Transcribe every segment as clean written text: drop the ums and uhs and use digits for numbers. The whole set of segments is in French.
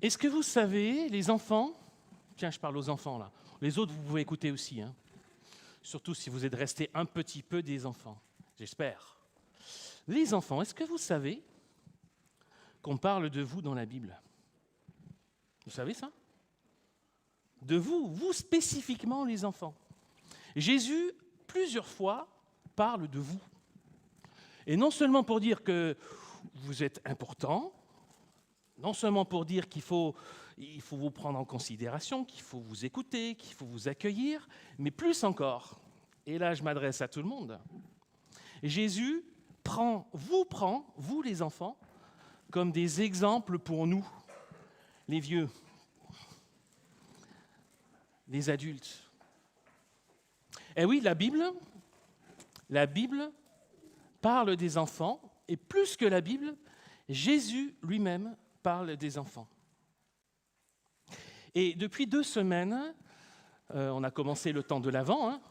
Est-ce que vous savez, les enfants, tiens, je parle aux enfants là, les autres vous pouvez écouter aussi, hein, surtout si vous êtes restés un petit peu des enfants, j'espère. Les enfants, est-ce que vous savez qu'on parle de vous dans la Bible? Vous savez ça? De vous, vous spécifiquement les enfants. Jésus, plusieurs fois, parle de vous. Et non seulement pour dire que vous êtes important, non seulement pour dire qu'il faut vous prendre en considération, qu'il faut vous écouter, qu'il faut vous accueillir, mais plus encore, et là je m'adresse à tout le monde, Jésus vous les enfants, comme des exemples pour nous, les vieux, les adultes. Et oui, la Bible parle des enfants, et plus que la Bible, Jésus lui-même parle des enfants. Et depuis 2 semaines, on a commencé le temps de l'Avent, hein,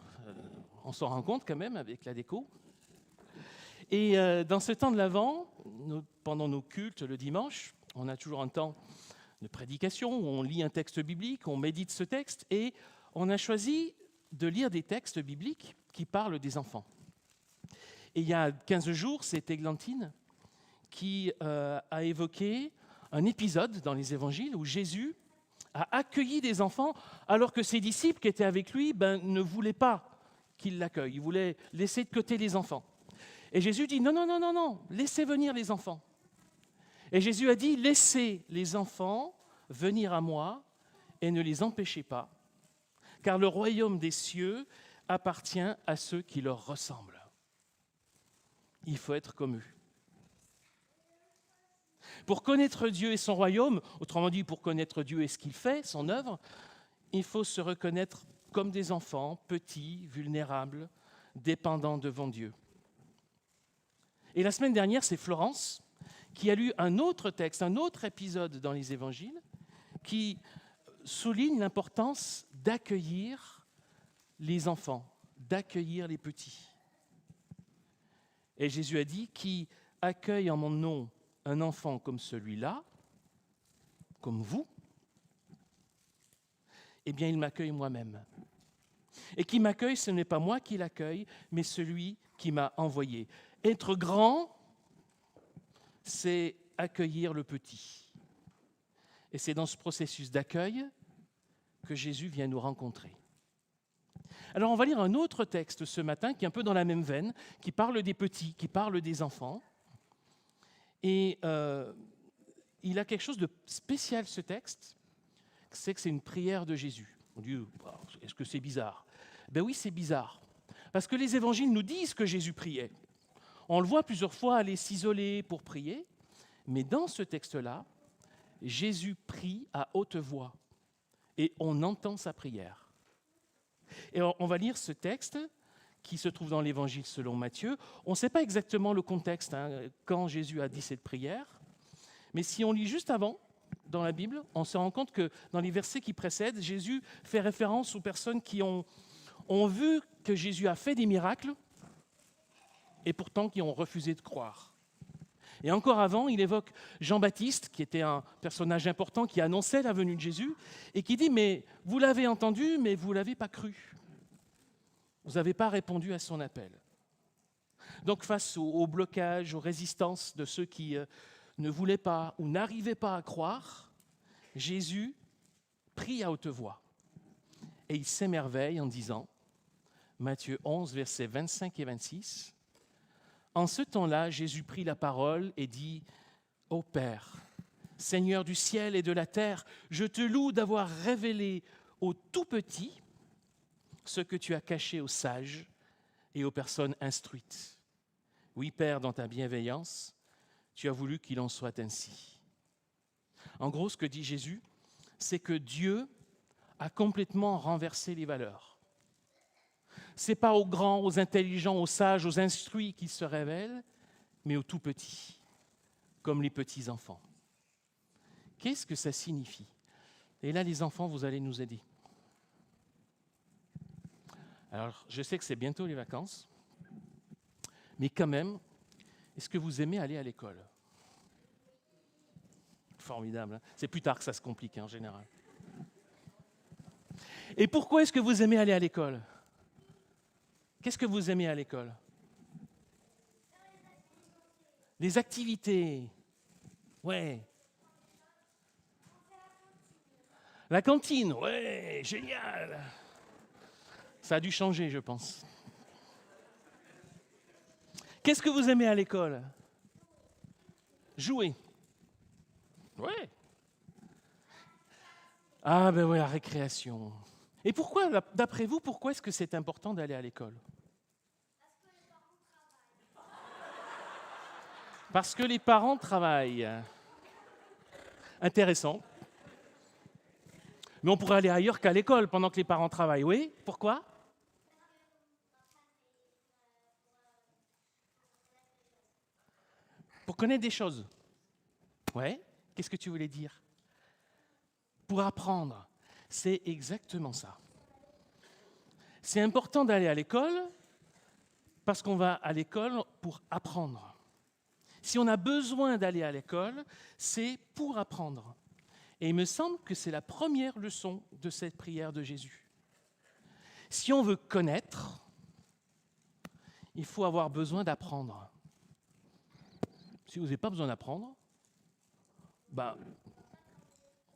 on s'en rend compte quand même avec la déco. Et dans ce temps de l'Avent, pendant nos cultes le dimanche, on a toujours un temps de prédication où on lit un texte biblique, on médite ce texte, et on a choisi de lire des textes bibliques qui parlent des enfants. Et il y a 15 jours, c'est Églantine qui a évoqué un épisode dans les évangiles où Jésus a accueilli des enfants alors que ses disciples qui étaient avec lui ne voulaient pas qu'il l'accueille. Ils voulaient laisser de côté les enfants. Et Jésus dit non, non, non, non, non, laissez venir les enfants. Et Jésus a dit laissez les enfants venir à moi et ne les empêchez pas, car le royaume des cieux appartient à ceux qui leur ressemblent. Il faut être comme eux. Pour connaître Dieu et son royaume, autrement dit pour connaître Dieu et ce qu'il fait, son œuvre, il faut se reconnaître comme des enfants, petits, vulnérables, dépendants devant Dieu. Et la semaine dernière, c'est Florence qui a lu un autre texte, un autre épisode dans les évangiles, qui souligne l'importance d'accueillir les enfants, d'accueillir les petits. Et Jésus a dit, qui accueille en mon nom un enfant comme celui-là, comme vous, eh bien, il m'accueille moi-même. Et qui m'accueille, ce n'est pas moi qui l'accueille, mais celui qui m'a envoyé. Être grand, c'est accueillir le petit. Et c'est dans ce processus d'accueil que Jésus vient nous rencontrer. Alors, on va lire un autre texte ce matin qui est un peu dans la même veine, qui parle des petits, qui parle des enfants. Et il a quelque chose de spécial, ce texte, c'est que c'est une prière de Jésus. On dit, est-ce que c'est bizarre? Ben oui, c'est bizarre. Parce que les évangiles nous disent que Jésus priait. On le voit plusieurs fois aller s'isoler pour prier, mais dans ce texte-là, Jésus prie à haute voix et on entend sa prière. Et on va lire ce texte qui se trouve dans l'Évangile selon Matthieu. On ne sait pas exactement le contexte, quand Jésus a dit cette prière, mais si on lit juste avant, dans la Bible, on se rend compte que dans les versets qui précèdent, Jésus fait référence aux personnes qui ont vu que Jésus a fait des miracles et pourtant qui ont refusé de croire. Et encore avant, il évoque Jean-Baptiste, qui était un personnage important, qui annonçait la venue de Jésus, et qui dit « Mais vous l'avez entendu, mais vous ne l'avez pas cru. Vous n'avez pas répondu à son appel. » Donc face au blocage, aux résistances de ceux qui ne voulaient pas ou n'arrivaient pas à croire, Jésus prie à haute voix. Et il s'émerveille en disant, Matthieu 11, versets 25 et 26, « En ce temps-là, Jésus prit la parole et dit, « Ô Père, Seigneur du ciel et de la terre, je te loue d'avoir révélé aux tout-petits ce que tu as caché aux sages et aux personnes instruites. Oui, Père, dans ta bienveillance, tu as voulu qu'il en soit ainsi. » En gros, ce que dit Jésus, c'est que Dieu a complètement renversé les valeurs. Ce n'est pas aux grands, aux intelligents, aux sages, aux instruits qu'il se révèle, mais aux tout petits, comme les petits enfants. Qu'est-ce que ça signifie? Et là, les enfants, vous allez nous aider. Alors, je sais que c'est bientôt les vacances, mais quand même, est-ce que vous aimez aller à l'école? formidable. Hein. C'est plus tard que ça se complique, hein, en général. Et pourquoi est-ce que vous aimez aller à l'école? Qu'est-ce que vous aimez à l'école? Les activités. Ouais. La cantine, ouais, génial. Ça a dû changer, je pense. Qu'est-ce que vous aimez à l'école? Jouer. Ouais. Ah ben oui, la récréation. Et pourquoi, d'après vous, pourquoi est-ce que c'est important d'aller à l'école? Parce que les parents travaillent. Intéressant. Mais on pourrait aller ailleurs qu'à l'école pendant que les parents travaillent. Oui, pourquoi? Pour connaître des choses. Ouais. Qu'est-ce que tu voulais dire? Pour apprendre. C'est exactement ça. C'est important d'aller à l'école parce qu'on va à l'école pour apprendre. Si on a besoin d'aller à l'école, c'est pour apprendre. Et il me semble que c'est la première leçon de cette prière de Jésus. Si on veut connaître, il faut avoir besoin d'apprendre. Si vous n'avez pas besoin d'apprendre, ben,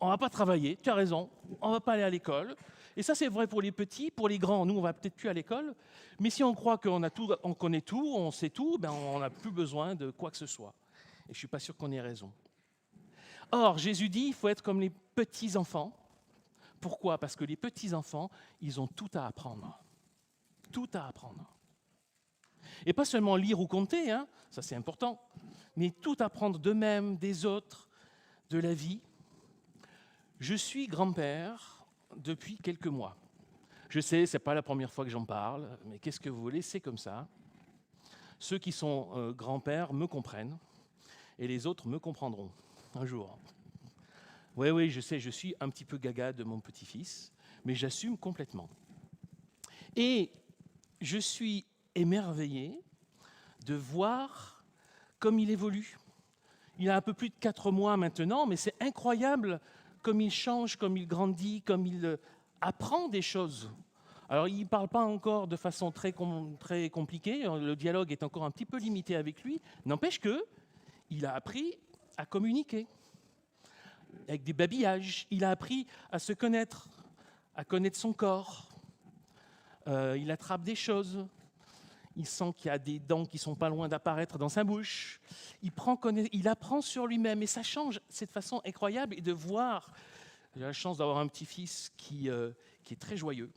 on ne va pas travailler, tu as raison, on ne va pas aller à l'école. Et ça, c'est vrai pour les petits, pour les grands, nous, on ne va peut-être plus à l'école. Mais si on croit qu'on a tout, on connaît tout, on sait tout, ben, on n'a plus besoin de quoi que ce soit. Et je ne suis pas sûr qu'on ait raison. Or, Jésus dit, il faut être comme les petits-enfants. Pourquoi? Parce que les petits-enfants, ils ont tout à apprendre. Tout à apprendre. Et pas seulement lire ou compter, hein, ça c'est important, mais tout apprendre d'eux-mêmes, des autres, de la vie. Je suis grand-père depuis quelques mois. Je sais, ce n'est pas la première fois que j'en parle, mais qu'est-ce que vous voulez, c'est comme ça. Ceux qui sont grands-pères me comprennent, et les autres me comprendront un jour. Oui, je sais, je suis un petit peu gaga de mon petit-fils, mais j'assume complètement. Et je suis émerveillé de voir comme il évolue. Il a un peu plus de 4 mois maintenant, mais c'est incroyable comme il change, comme il grandit, comme il apprend des choses. Alors, il ne parle pas encore de façon très compliquée, le dialogue est encore un petit peu limité avec lui, n'empêche qu'il a appris à communiquer avec des babillages, il a appris à se connaître, à connaître son corps, il attrape des choses, il sent qu'il y a des dents qui ne sont pas loin d'apparaître dans sa bouche, il apprend sur lui-même et ça change cette façon incroyable et de voir, j'ai la chance d'avoir un petit-fils qui est très joyeux,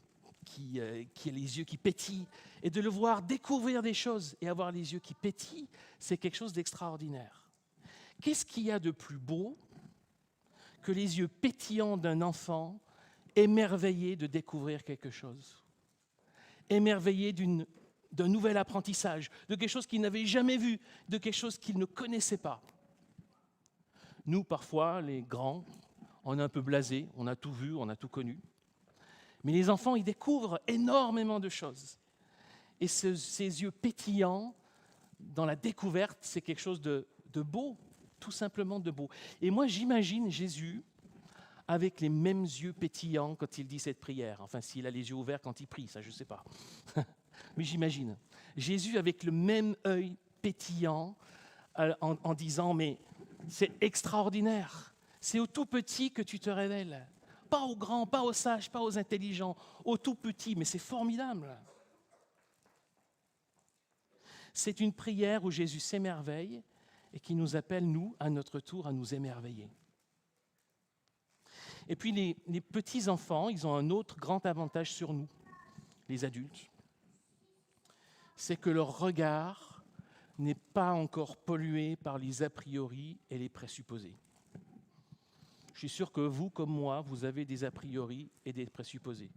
qui a les yeux qui pétillent et de le voir découvrir des choses et avoir les yeux qui pétillent, c'est quelque chose d'extraordinaire. Qu'est-ce qu'il y a de plus beau que les yeux pétillants d'un enfant émerveillé de découvrir quelque chose, émerveillé d'un nouvel apprentissage, de quelque chose qu'il n'avait jamais vu, de quelque chose qu'il ne connaissait pas. Nous, parfois, les grands, on est un peu blasés, on a tout vu, on a tout connu. Mais les enfants, ils découvrent énormément de choses. Et ces yeux pétillants, dans la découverte, c'est quelque chose de beau, tout simplement de beau. Et moi, j'imagine Jésus avec les mêmes yeux pétillants quand il dit cette prière. Enfin, s'il a les yeux ouverts quand il prie, ça, je ne sais pas. Mais j'imagine. Jésus avec le même œil pétillant en disant, mais c'est extraordinaire. C'est au tout petit que tu te révèles. Pas aux grands, pas aux sages, pas aux intelligents, au tout petit, mais c'est formidable. C'est une prière où Jésus s'émerveille et qui nous appelle, nous, à notre tour, à nous émerveiller. Et puis les petits-enfants, ils ont un autre grand avantage sur nous, les adultes. C'est que leur regard n'est pas encore pollué par les a priori et les présupposés. Je suis sûr que vous, comme moi, vous avez des a priori et des présupposés.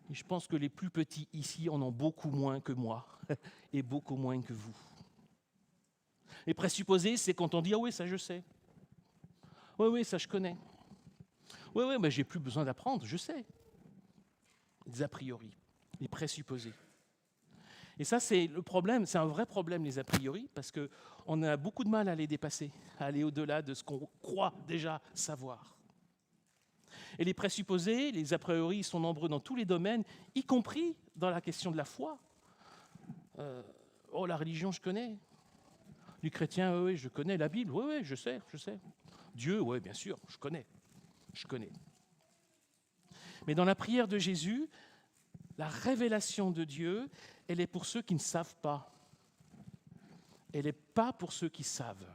Et je pense que les plus petits ici en ont beaucoup moins que moi et beaucoup moins que vous. Les présupposés, c'est quand on dit « Ah oui, ça je sais. Oui, ça je connais. Oui, mais j'ai plus besoin d'apprendre, je sais. » Les a priori, les présupposés. Et ça, c'est le problème, c'est un vrai problème, les a priori, parce qu'on a beaucoup de mal à les dépasser, à aller au-delà de ce qu'on croit déjà savoir. Et les présupposés, les a priori, sont nombreux dans tous les domaines, y compris dans la question de la foi. La religion, je connais. Du chrétien, oui, je connais. La Bible, oui, je sais. Dieu, oui, bien sûr, je connais. Mais dans la prière de Jésus, la révélation de Dieu, elle est pour ceux qui ne savent pas. Elle n'est pas pour ceux qui savent.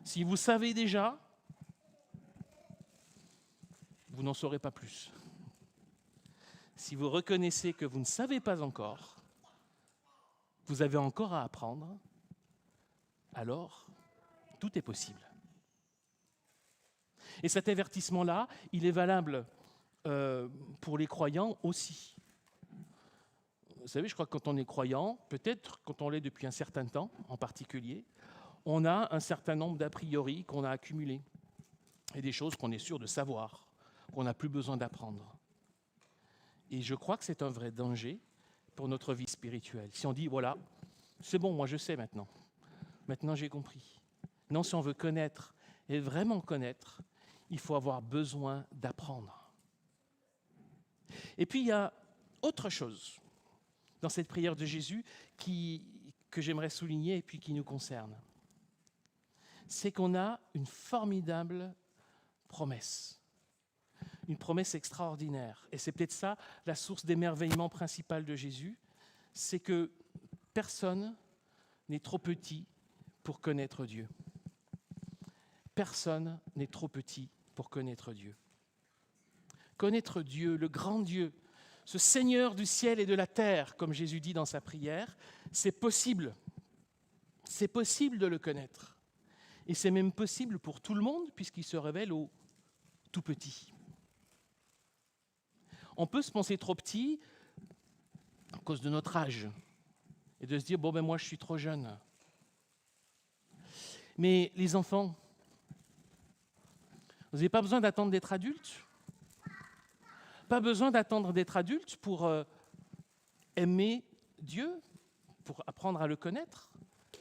Si vous savez déjà, vous n'en saurez pas plus. Si vous reconnaissez que vous ne savez pas encore, vous avez encore à apprendre, alors tout est possible. Et cet avertissement-là, il est valable pour les croyants aussi. Vous savez, je crois que quand on est croyant, peut-être quand on l'est depuis un certain temps en particulier, on a un certain nombre d'a priori qu'on a accumulés et des choses qu'on est sûr de savoir, qu'on n'a plus besoin d'apprendre. Et je crois que c'est un vrai danger pour notre vie spirituelle. Si on dit, voilà, c'est bon, moi je sais maintenant. Maintenant j'ai compris. Non, si on veut connaître et vraiment connaître, il faut avoir besoin d'apprendre. Et puis il y a autre chose dans cette prière de Jésus que j'aimerais souligner et puis qui nous concerne. C'est qu'on a une formidable promesse. Une promesse extraordinaire. Et c'est peut-être ça la source d'émerveillement principal de Jésus, c'est que personne n'est trop petit pour connaître Dieu. Personne n'est trop petit pour connaître Dieu. Connaître Dieu, le grand Dieu, ce Seigneur du ciel et de la terre, comme Jésus dit dans sa prière, c'est possible. C'est possible de le connaître. Et c'est même possible pour tout le monde, puisqu'il se révèle au tout petit. On peut se penser trop petit à cause de notre âge et de se dire, moi je suis trop jeune. Mais les enfants, vous n'avez pas besoin d'attendre d'être adultes. Pas besoin d'attendre d'être adulte pour aimer Dieu, pour apprendre à le connaître,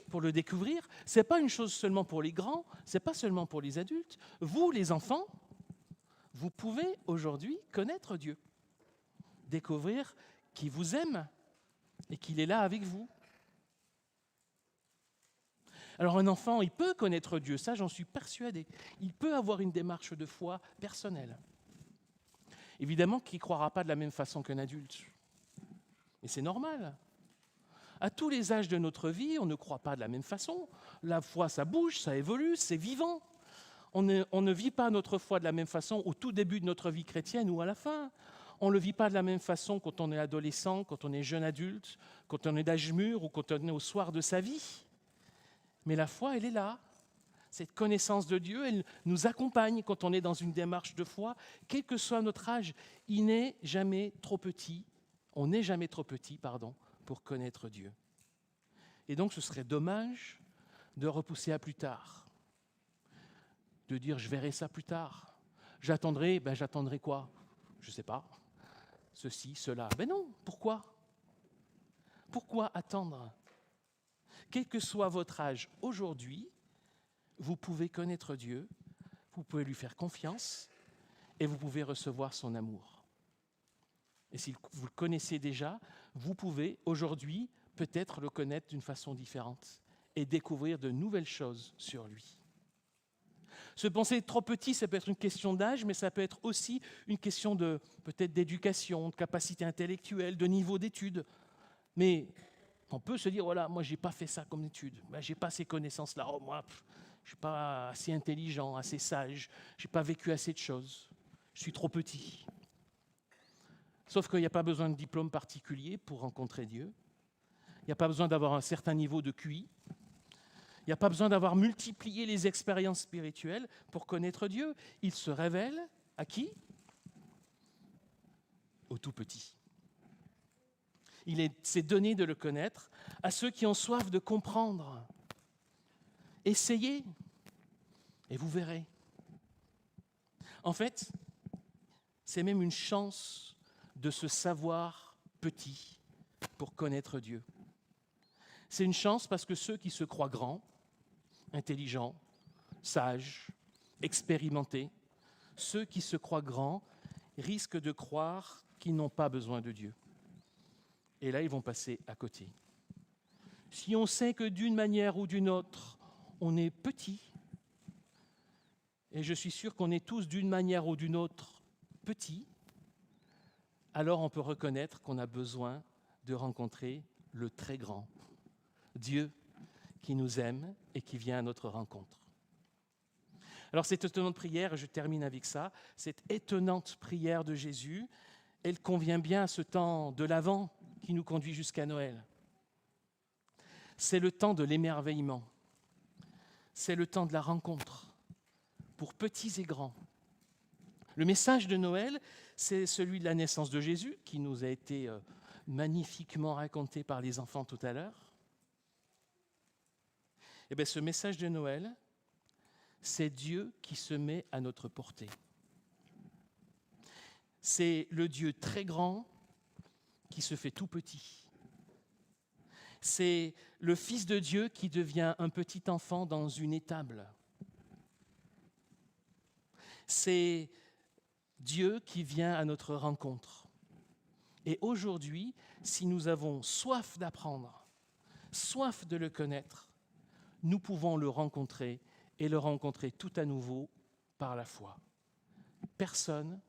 pour le découvrir. Ce n'est pas une chose seulement pour les grands, ce n'est pas seulement pour les adultes. Vous, les enfants, vous pouvez aujourd'hui connaître Dieu, découvrir qu'il vous aime et qu'il est là avec vous. Alors un enfant, il peut connaître Dieu, ça j'en suis persuadé. Il peut avoir une démarche de foi personnelle. Évidemment qu'il ne croira pas de la même façon qu'un adulte. Mais c'est normal. À tous les âges de notre vie, on ne croit pas de la même façon. La foi, ça bouge, ça évolue, c'est vivant. On ne vit pas notre foi de la même façon au tout début de notre vie chrétienne ou à la fin. On ne le vit pas de la même façon quand on est adolescent, quand on est jeune adulte, quand on est d'âge mûr ou quand on est au soir de sa vie. Mais la foi, elle est là. Cette connaissance de Dieu, elle nous accompagne quand on est dans une démarche de foi, quel que soit notre âge. On n'est jamais trop petit, pour connaître Dieu. Et donc, ce serait dommage de repousser à plus tard, de dire je verrai ça plus tard. J'attendrai quoi? Je ne sais pas. Ceci, cela. Ben non, pourquoi? Pourquoi attendre? Quel que soit votre âge aujourd'hui, vous pouvez connaître Dieu, vous pouvez lui faire confiance et vous pouvez recevoir son amour. Et si vous le connaissez déjà, vous pouvez aujourd'hui peut-être le connaître d'une façon différente et découvrir de nouvelles choses sur lui. Se penser trop petit, ça peut être une question d'âge, mais ça peut être aussi une question peut-être d'éducation, de capacité intellectuelle, de niveau d'études. Mais on peut se dire, voilà, moi, je n'ai pas fait ça comme étude, je n'ai pas ces connaissances-là. Moi, je ne suis pas assez intelligent, assez sage, je n'ai pas vécu assez de choses, je suis trop petit. Sauf qu'il n'y a pas besoin de diplôme particulier pour rencontrer Dieu. Il n'y a pas besoin d'avoir un certain niveau de QI. Il n'y a pas besoin d'avoir multiplié les expériences spirituelles pour connaître Dieu. Il se révèle à qui? Au tout petit. C'est donné de le connaître à ceux qui ont soif de comprendre. Essayez et vous verrez. En fait, c'est même une chance de se savoir petit pour connaître Dieu. C'est une chance parce que ceux qui se croient grands, intelligents, sages, expérimentés, ceux qui se croient grands risquent de croire qu'ils n'ont pas besoin de Dieu. Et là, ils vont passer à côté. Si on sait que d'une manière ou d'une autre, on est petit, et je suis sûr qu'on est tous d'une manière ou d'une autre petits, alors on peut reconnaître qu'on a besoin de rencontrer le très grand, Dieu qui nous aime et qui vient à notre rencontre. Alors cette étonnante prière, je termine avec ça, cette étonnante prière de Jésus, elle convient bien à ce temps de l'Avent qui nous conduit jusqu'à Noël. C'est le temps de l'émerveillement, c'est le temps de la rencontre, pour petits et grands. Le message de Noël, c'est celui de la naissance de Jésus, qui nous a été magnifiquement raconté par les enfants tout à l'heure. Eh bien, ce message de Noël, c'est Dieu qui se met à notre portée. C'est le Dieu très grand qui se fait tout petit. C'est le Fils de Dieu qui devient un petit enfant dans une étable. C'est Dieu qui vient à notre rencontre. Et aujourd'hui, si nous avons soif d'apprendre, soif de le connaître, nous pouvons le rencontrer et le rencontrer tout à nouveau par la foi. Personne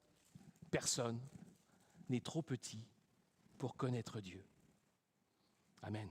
n'est trop petit pour connaître Dieu. Amen.